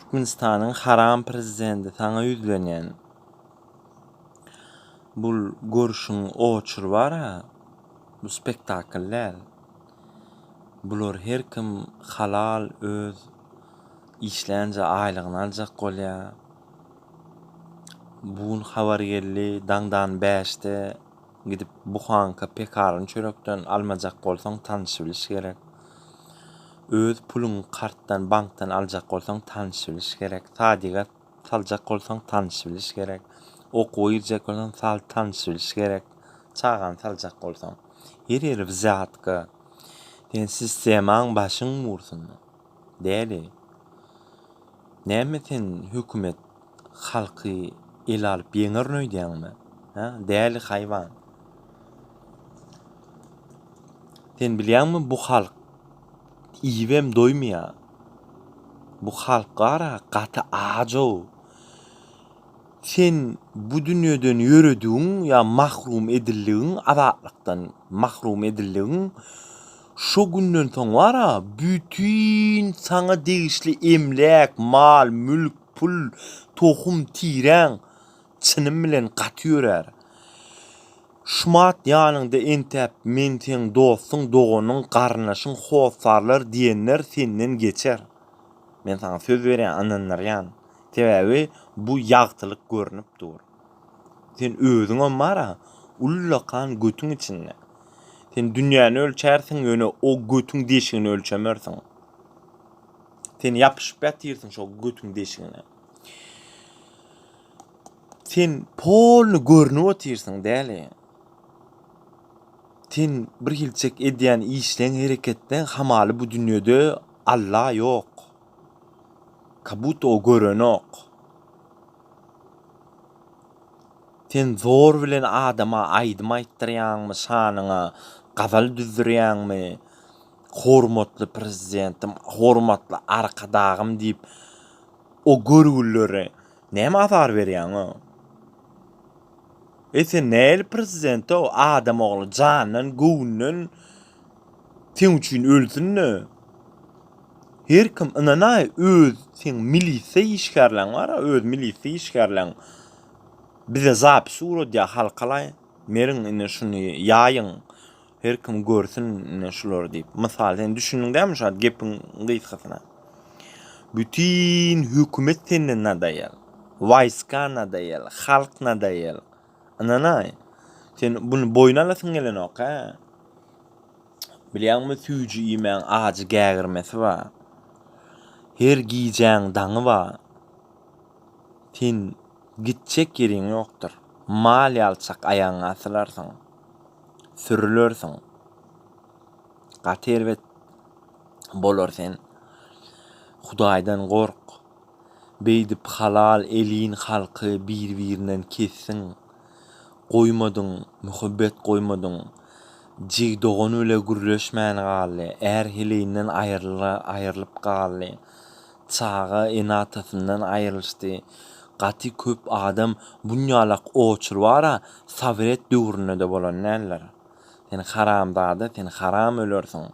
Türkmenistan'ın haram prezidenti sana yüzlenýän bul görüşüň oçur bara, bu spektakllar. Bular her kim halal öz işlänje aýlygyny aljak bolýar. Bun habar geldi daňdan 5'te gidip buhanka pekaryny çörekden almajak bolsaň tanyşy biliş gerek. Öz puluny kartdan, bankdan aljak bolsaň tanyşy biliş gerek. Tadigat saljak bolsaň tanyşy biliş gerek. Okuw girjek bolsaň tanyşy biliş gerek. Çagan saljak bolsaň. Her ýeri bizatka. Sen sistemaň başyň mursun. Däli. Näme sen hökümet halky el alyp ýeňer öýdýärmi? Ha, däli haýwan. Sen bilýärmi bu halk iwem doýmaýar. Bu halk gara gaty ajo. Sen bu dünýeden ýörediň ya mahrum edildiň, azatlıkdan mahrum edildiň şo günden soň wara bütün sana degişli emlek, mal, mülk, pul, tohum, tiren çynym bilen gaty ýörer. Şumat ýanynda entep men sen dostun, doganyň, garnaşyň, howsarlar diýenler senden geçer. Men sana söz berýän ananlaryan. Sebäbi bu ýagtylyk görnüp dur. Sen özüňe mara ullakan götüň içinde. Sen dünýäni ölçärsiň ýöne o götüň deşigini ölçemersiň. Sen ýapyşyp ýatyrsyň şo götüň deşigine. Sen polny görnüp otyrsyň däli. Sen bir hilçek edýän işleň hereketden hamaly bu dünýede Allah ýok. Kabut o görenok. Sen zor bilen adama aýdym aýtdyrýanmy şanyňa, gazal düzdürýänmi? Hormatly prezidentim, hormatly arkadagym diýip o görgüllere näme azar berýän o? Sen näli prezident o adam ogly janyň, göwünden sen üçin ölsünni? Her kim inanay öz sen milisiýa işgärleň bara, öz milisiýa işgärleň. Bize zap suro diye halkalay, merin ine şunu ýaýyň. Her kim görsün ine şular diýip. Mysal sen düşündiň dämi şu gepin gysgasyna. Bütün hökümet senden nadaýar. Wayska nadaýar, halk nadaýar. Ananay. Sen bunu boyuna alasyň gelenok ha. Bilýärmi süýji iýmän ağacı gägirmesi var. Her giyeceğin daňy var. Sen gitjek ýeriň ýokdur. Mal ýalçak aýaňa asylarsyň. Sürülörsiň. Gaterwet bolar sen. Hudaýdan gork. Beýdip halal elin halky bir-birinden kessin. Goýmadyň, muhabbet goýmadyň. Jigdogan öle gürleşmän galy, är heleýinden aýrylyp galy. Çaga enatasyndan aýrylşdy. Gaty köp adam bunýalak oçur bara Sowet döwründe de bolan näler. Sen haram dada, sen haram ölersiň.